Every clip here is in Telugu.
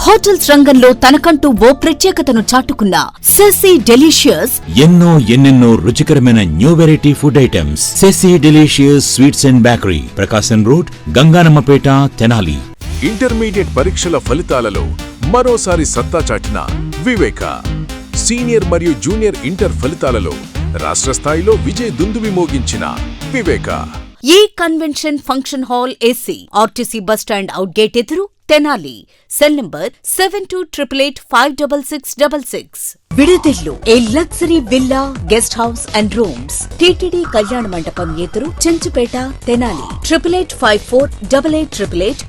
హోటల్స్ రంగంలో తనకంటూ ఓ ప్రత్యేకతను చాటుకున్న సెసి డెలిషియస్ ఎన్నెన్నో రుచికరమైన న్యూ వెరైటీ ఫుడ్ ఐటమ్స్. సెసి delicious sweets and bakery, Prakasam road, Ganganammapeta, Tenali. Intermediate పరీక్షల ఫలితాలలో మరోసారి సత్తా చాటిన వివేక. సీనియర్ మరియు జూనియర్ ఇంటర్ ఫలితాలలో రాష్ట్ర స్థాయిలో విజయ దుందుబి మోగించిన వివేక. ఈ convention function hall AC, RTC bus stand out gate ఎదురు, తెనాలి. Cell number 7288856666. విడుదెల్లు A luxury villa, guest house and rooms. TTD Kalyana Mandapam ఎదురు, Chenchupeta, Tenali. 8854888888.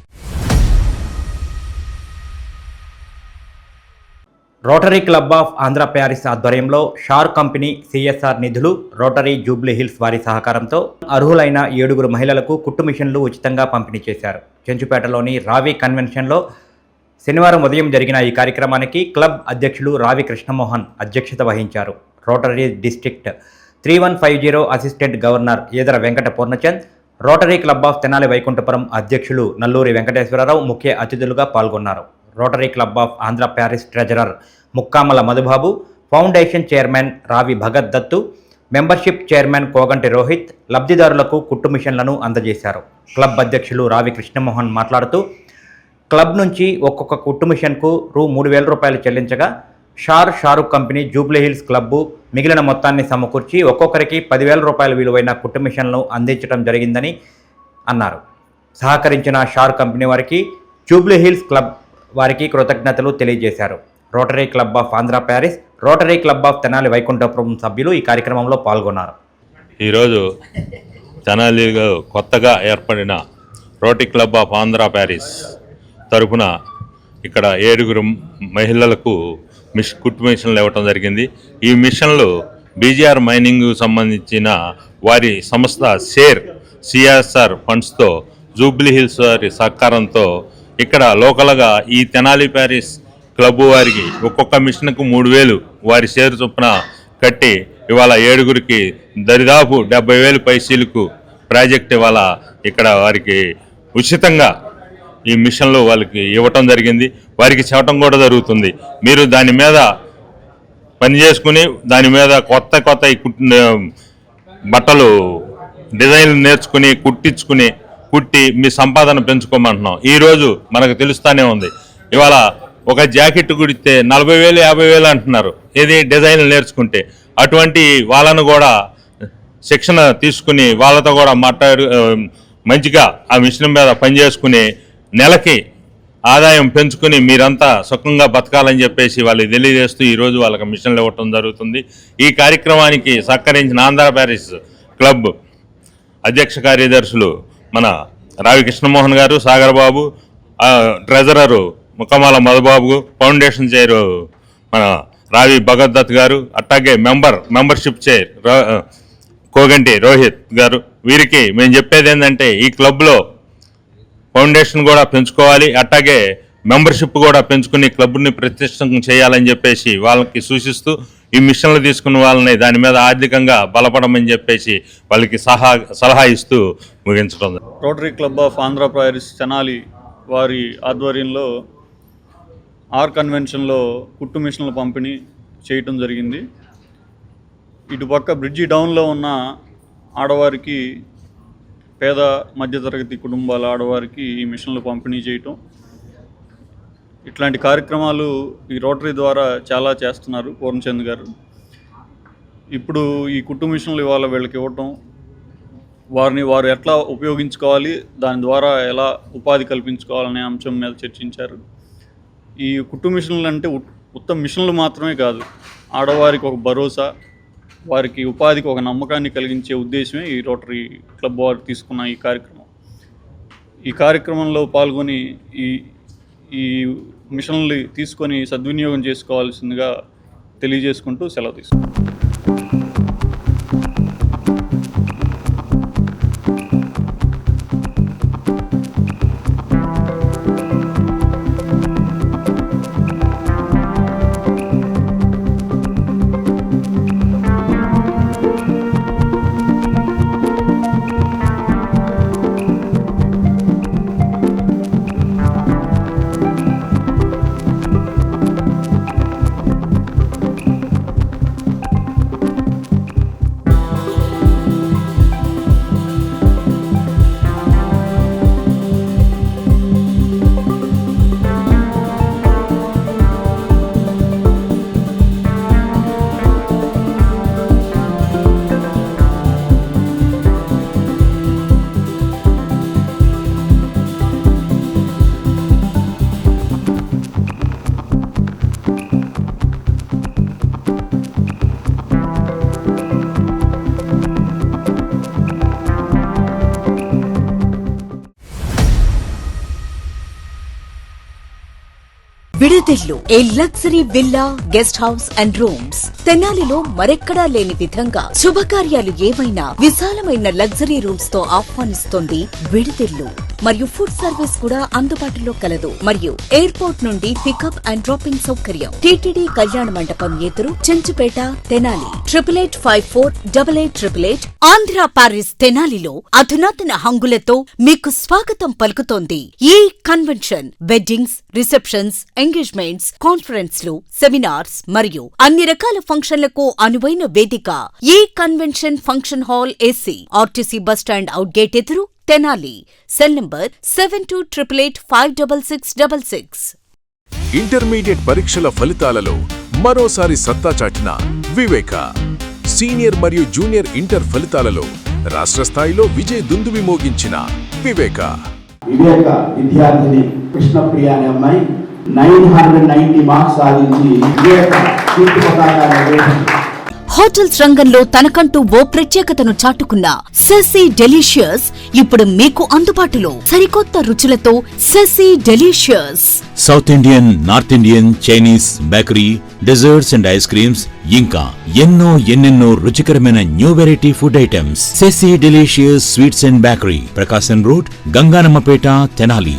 Rotary club of Andhra Paris ఆధ్వర్యంలో షార్ కంపెనీ సిఎస్ఆర్ నిధులు, రోటరీ జూబ్లీ హిల్స్ వారి సహకారంతో అర్హులైన 7 మహిళలకు కుట్టు మిషన్లు ఉచితంగా పంపిణీ చేశారు. చెంచుపేటలోని రావి కన్వెన్షన్లో శనివారం ఉదయం జరిగిన ఈ కార్యక్రమానికి క్లబ్ అధ్యక్షులు రావి కృష్ణమోహన్ అధ్యక్షత వహించారు. Rotary district 3150 assistant governor Eedara Venkata Purnachand, rotary club of Tenali Vaikunthapuram అధ్యక్షులు నల్లూరి వెంకటేశ్వరరావు ముఖ్య అతిథులుగా పాల్గొన్నారు. Rotary club of Andhra Paris treasurer Mukkamala Madhubabu, foundation chairman రావి భగత్ దత్తు, మెంబర్షిప్ చైర్మన్ కోగంటి రోహిత్ లబ్ధిదారులకు కుట్టు మిషన్లను అందజేశారు. క్లబ్ అధ్యక్షులు రావి కృష్ణమోహన్ మాట్లాడుతూ, క్లబ్ నుంచి ఒక్కొక్క కుట్టు మిషన్కు రూ. 3,000 చెల్లించగా షారుఖ్ కంపెనీ జూబ్లీ హిల్స్ క్లబ్బు మిగిలిన మొత్తాన్ని సమకూర్చి ఒక్కొక్కరికి రూ. 10,000 విలువైన కుట్టు మిషన్లను అందించడం జరిగిందని అన్నారు. సహకరించిన షార్ కంపెనీ వారికి, జూబ్లీ హిల్స్ క్లబ్ వారికి కృతజ్ఞతలు తెలియజేశారు. Rotary club of Andhra Paris, rotary club of Tenali Vaikunthapuram సభ్యులు ఈ కార్యక్రమంలో పాల్గొన్నారు. ఈరోజు తెనాలిలో కొత్తగా ఏర్పడిన rotary club of Andhra Paris తరఫున ఇక్కడ 7 మహిళలకు కుట్టు మిషన్లు ఇవ్వటం జరిగింది. ఈ మిషన్లు బీజీఆర్ మైనింగ్ సంబంధించిన వారి సంస్థ సిఎస్ఆర్ ఫండ్స్తో, జూబ్లీ హిల్స్ వారి సహకారంతో ఇక్కడ లోకల్గా ఈ తెనాలి ప్యారిస్ క్లబ్ వారికి ఒక్కొక్క మిషన్కు 3,000 వారి షేర్ చొప్పున కట్టి ఇవాళ 7 దరిదాపు 70,000 పైసలకు ప్రాజెక్ట్ ఇవాళ ఇక్కడ వారికి ఉచితంగా ఈ మిషన్లు వాళ్ళకి ఇవ్వటం జరిగింది. వారికి చెప్పడం కూడా జరుగుతుంది, మీరు దాని మీద పని చేసుకుని దాని మీద కొత్త ఈ బట్టలు డిజైన్లు నేర్చుకుని కుట్టి మీ సంపాదన పెంచుకోమంటున్నాం. ఈరోజు మనకు తెలుస్తూనే ఉంది, ఇవాళ ఒక జాకెట్ కుడితే 40,000 50,000 అంటున్నారు, ఏది డిజైన్లు నేర్చుకుంటే. అటువంటి వాళ్ళను కూడా శిక్షణ తీసుకుని వాళ్ళతో కూడా మంచిగా ఆ మిషన్ మీద పనిచేసుకుని నెలకి ఆదాయం పెంచుకుని మీరంతా సుఖంగా బతకాలని చెప్పేసి వాళ్ళకి తెలియజేస్తూ ఈరోజు వాళ్ళకి మిషన్లు ఇవ్వటం జరుగుతుంది. ఈ కార్యక్రమానికి సహకరించిన ఆంధ్ర ప్యారిస్ క్లబ్ అధ్యక్ష కార్యదర్శులు మన Ravi Krishnamohan garu, Sagar Babu, treasurer Mukkamala Madhubabu, foundation chair మన రావి భగత్ దత్ గారు, అట్లాగే మెంబర్షిప్ చైర్ కోగంటి రోహిత్ గారు. వీరికి మేము చెప్పేది ఏంటంటే, ఈ క్లబ్లో ఫౌండేషన్ కూడా పెంచుకోవాలి, అట్లాగే మెంబర్షిప్ కూడా పెంచుకుని క్లబ్ని ప్రతిష్టం చేయాలని చెప్పేసి వాళ్ళకి సూచిస్తూ ఈ మిషన్లు తీసుకున్న వాళ్ళని దాని మీద ఆర్థికంగా బలపడమని చెప్పేసి వాళ్ళకి సలహా ఇస్తూ ముగించడం. Rotary club of Andhra Paris Tenali వారి ఆధ్వర్యంలో ఆర్ కన్వెన్షన్లో కుట్టు మిషన్ల పంపిణీ చేయటం జరిగింది. ఇటుపక్క బ్రిడ్జి డౌన్లో ఉన్న ఆడవారికి, పేద మధ్యతరగతి కుటుంబాల ఆడవారికి ఈ మిషన్లు పంపిణీ చేయటం, ఇట్లాంటి కార్యక్రమాలు ఈ రోటరీ ద్వారా చాలా చేస్తున్నారు పూర్ణచంద్ గారు. ఇప్పుడు ఈ కుట్టు మిషన్లు ఇవాళ వీళ్ళకి ఇవ్వటం, వారు ఎట్లా ఉపయోగించుకోవాలి, దాని ద్వారా ఎలా ఉపాధి కల్పించుకోవాలనే అంశం మీద చర్చించారు. ఈ కుట్టు మిషన్లు అంటే ఉత్తమ మిషన్లు మాత్రమే కాదు, ఆడవారికి ఒక భరోసా, వారికి ఉపాధికి ఒక నమ్మకాన్ని కలిగించే ఉద్దేశమే ఈ రోటరీ క్లబ్ వారు తీసుకున్న ఈ కార్యక్రమం. ఈ కార్యక్రమంలో పాల్గొని ఈ మిషన్లు తీసుకొని సద్వినియోగం చేసుకోవాల్సిందిగా తెలియజేసుకుంటూ సెలవు తీసుకుంటాం. విడుదిల్లు A luxury villa guest house and rooms తెనాలిలో మరెక్కడా లేని విధంగా శుభకార్యాలు ఏమైనా విశాలమైన లగ్జరీ రూమ్స్ తో ఆహ్వానిస్తోంది విడుదిల్లు. మరియు ఫుడ్ సర్వీస్ కూడా అందుబాటులో కలదు. మరియు ఎయిర్పోర్ట్ నుండి పికప్ అండ్ డ్రాపింగ్ సౌకర్యం. టీటీడీ కళ్యాణ మండపం ఎదురు చెంచుపేట తెనాలి 88548888. ఆంధ్ర ప్యారిస్ తెనాలిలో అధునాతన హంగులతో మీకు స్వాగతం పలుకుతోంది ఈ కన్వెన్షన్. వెడ్డింగ్స్, రిసెప్షన్స్, ఎంగేజ్మెంట్స్, కాన్ఫరెన్స్లు, సెమినార్స్ మరియు అన్ని రకాల ఫంక్షన్లకు అనువైన వేదిక. ఈ convention function hall AC RTC bus stand out gate ఎదురు తెనాలి. Cell number 7288566666. ఇంటర్మీడియట్ పరీక్షల ఫలితాలలో మరోసారి సత్తా చాటిన వివేక. సీనియర్ మరియు జూనియర్ ఇంటర్ ఫలితాలలో రాష్ట్ర స్థాయిలో విజయ దుందుబి మోగించిన వివేక. వివేక విద్యార్థిని కృష్ణప్రియ అనే అమ్మాయి 990 మార్క్స్ సాధించి వివేక కీర్తి పతాకాన్ని హోటల్స్ రంగంలో తనకంటూ ఓ ప్రత్యేకతను చాటుకున్న సెసీ డెలీషియస్ ఇప్పుడు మీకు అందుబాటులో. సరికొత్త రుచులతో సెసీ delicious. South Indian, north Indian, Chinese, bakery, desserts and ice creams ఇంకా ఎన్నెన్నో రుచికరమైన న్యూ వెరైటీ ఫుడ్ ఐటమ్స్. సెసీ delicious sweets and bakery, Prakasam road, Ganganammapeta, Tenali.